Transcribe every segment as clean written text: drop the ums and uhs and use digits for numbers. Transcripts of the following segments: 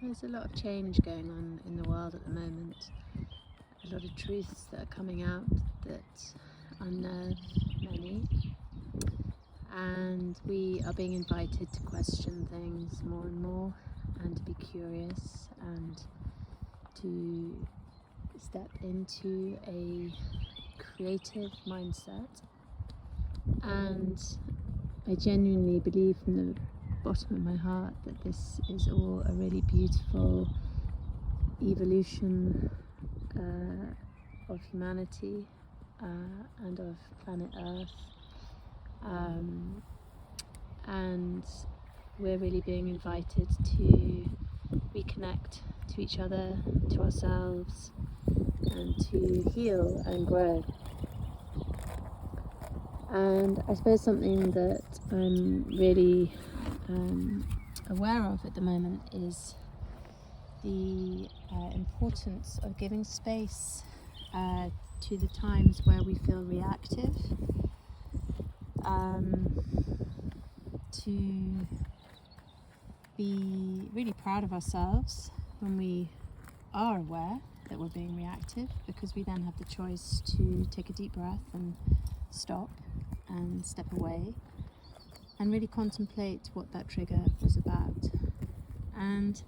There's a lot of change going on in the world at the moment. A lot of truths that are coming out that unnerve many. And we are being invited to question things more and more, and to be curious, and to step into a creative mindset. And I genuinely believe from the bottom of my heart that this is all a really beautiful evolution of humanity and of planet Earth. And we're really being invited to reconnect to each other, to ourselves, and to heal and grow. And I suppose something that I'm really aware of at the moment is the importance of giving space to the times where we feel reactive, to be really proud of ourselves when we are aware that we're being reactive, because we then have the choice to take a deep breath and stop and step away and really contemplate what that trigger was about. And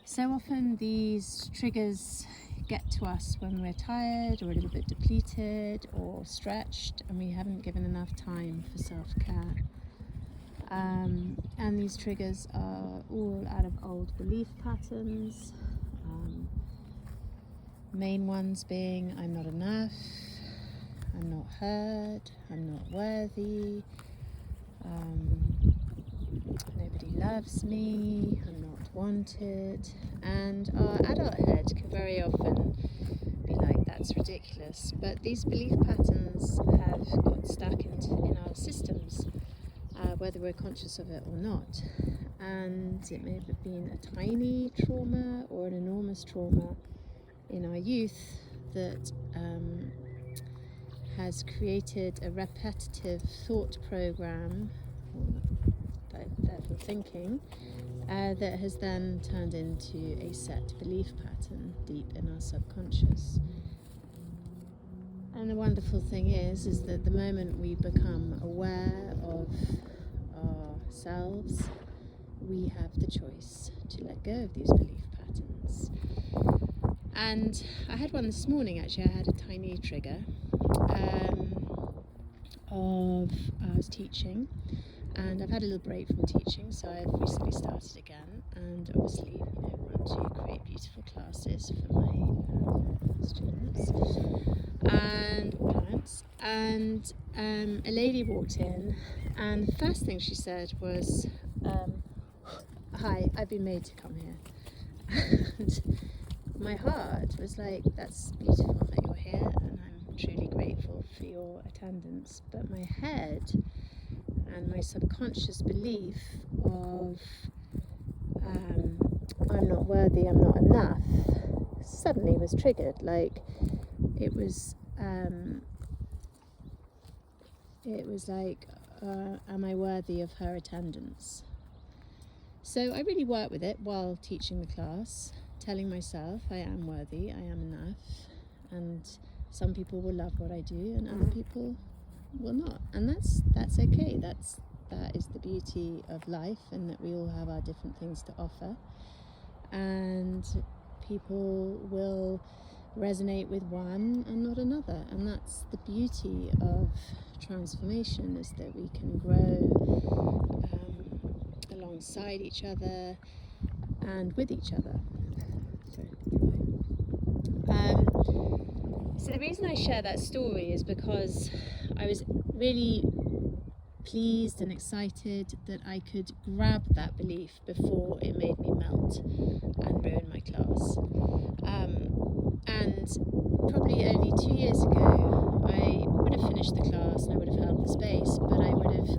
so often these triggers get to us when we're tired or a little bit depleted or stretched, and we haven't given enough time for self-care. And these triggers are all out of old belief patterns, main ones being I'm not enough, I'm not heard, I'm not worthy, nobody loves me, I'm not wanted. And our adult head can very often be like, that's ridiculous. But these belief patterns have got stuck in our systems, whether we're conscious of it or not. And it may have been a tiny trauma or an enormous trauma in our youth that has created a repetitive thought program, therefore thinking, that has then turned into a set belief pattern deep in our subconscious. And the wonderful thing is that the moment we become aware of ourselves, we have the choice to let go of these belief patterns. And I had one this morning, actually. I had a tiny trigger I was teaching, and I've had a little break from teaching, so I've recently started again, and obviously want to create beautiful classes for my students and clients. And a lady walked in, and the first thing she said was, hi, I've been made to come here. And my heart was like, that's beautiful that you're here, and I'm truly grateful for your attendance. But my head and my subconscious belief of I'm not worthy, I'm not enough, suddenly was triggered. Like it was like, am I worthy of her attendance? So I really worked with it while teaching the class, telling myself I am worthy, I am enough, and some people will love what I do and other people will not, and that's okay. That is the beauty of life, and that we all have our different things to offer, and people will resonate with one and not another. And that's the beauty of transformation, is that we can grow alongside each other and with each other. So the reason I share that story is because I was really pleased and excited that I could grab that belief before it made me melt and ruin my class. And probably only 2 years ago, I would have finished the class and I would have held the space, but I would have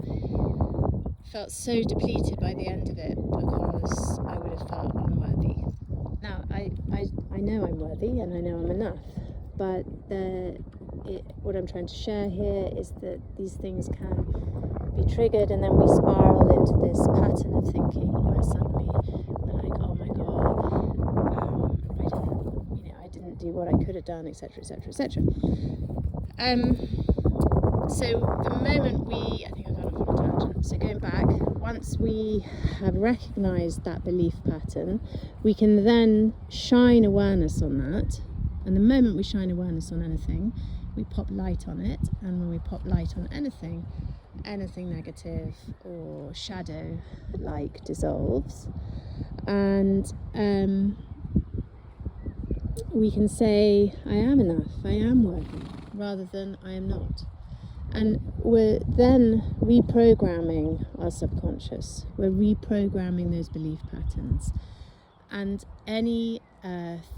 felt so depleted by the end of it because I would have felt unworthy. Now, I know I'm worthy and I know I'm enough, but what I'm trying to share here is that these things can be triggered, and then we spiral into this pattern of thinking where suddenly we're like, oh my god, do what I could have done, etc., etc., etc. So the moment I think I've gone off on a tangent. So going back, once we have recognised that belief pattern, we can then shine awareness on that. And the moment we shine awareness on anything, we pop light on it. And when we pop light on anything negative or shadow-like dissolves. And we can say, I am enough, I am worthy, rather than I am not. And we're then reprogramming our subconscious. We're reprogramming those belief patterns. And any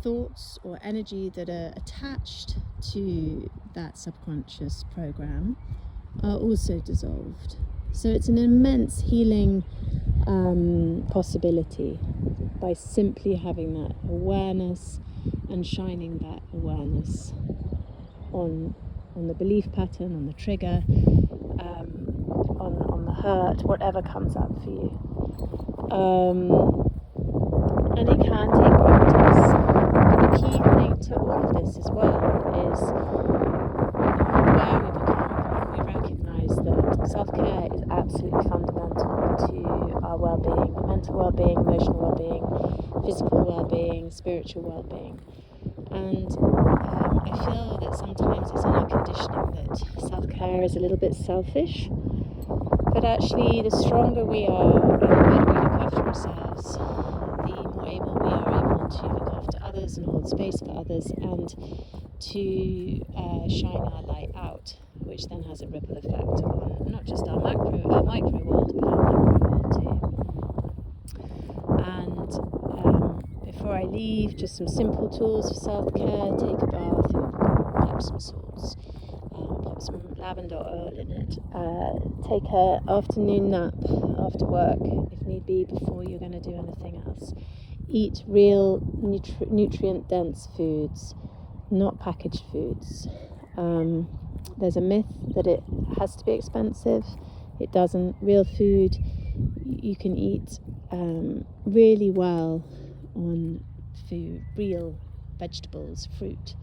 thoughts or energy that are attached to that subconscious program are also dissolved. So it's an immense healing possibility by simply having that awareness and shining that awareness on the belief pattern, on the trigger, on the hurt, whatever comes up for you. And it can take practice. But the key thing to all of this as well is where we become, we recognise that self-care is absolutely fundamental to our well-being, mental well-being, emotional well-being, physical well-being, spiritual well-being. And I feel that sometimes it's in our conditioning that self-care is a little bit selfish. But actually, the stronger we are and the better we look after ourselves, the more able we are to look after others and hold space for others, and to shine our light out, which then has a ripple effect on not just our micro world, but our macro world too. And before I leave, just some simple tools for self-care. Take a bath in Epsom salts. Put some lavender oil in it. Take an afternoon nap after work, if need be, before you're going to do anything else. Eat real nutrient-dense foods, not packaged foods. There's a myth that it has to be expensive. It doesn't. Real food, you can eat really well on food, real vegetables, fruit.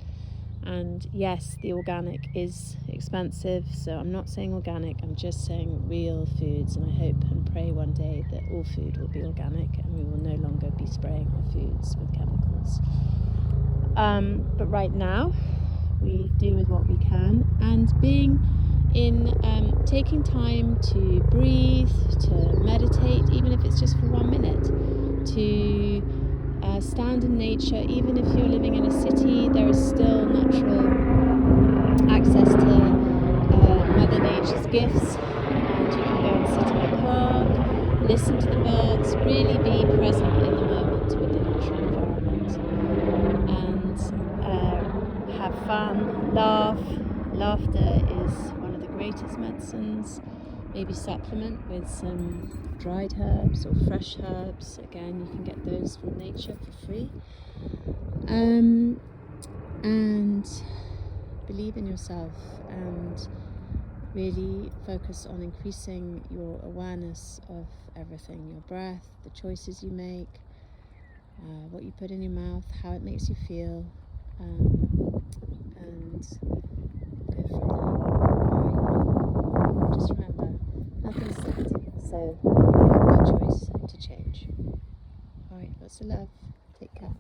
And yes, the organic is expensive, so I'm not saying organic, I'm just saying real foods, and I hope and pray one day that all food will be organic and we will no longer be spraying our foods with chemicals. But right now, we do with what we can, and taking time to breathe, to meditate, even if it's just for 1 minute, to stand in nature. Even if you're living in a city, there is still natural access to Mother Nature's gifts, and you can go and sit in a park, listen to the birds, really be present in the moment with the natural environment, and have fun, laugh. Laughter is one of the greatest medicines. Maybe supplement with some dried herbs or fresh herbs. Again, you can get those from nature for free. And believe in yourself and really focus on increasing your awareness of everything, your breath, the choices you make, what you put in your mouth, how it makes you feel, and go from there. Just remember, nothing's set, so you have the choice to change. Alright, lots of love. Take care.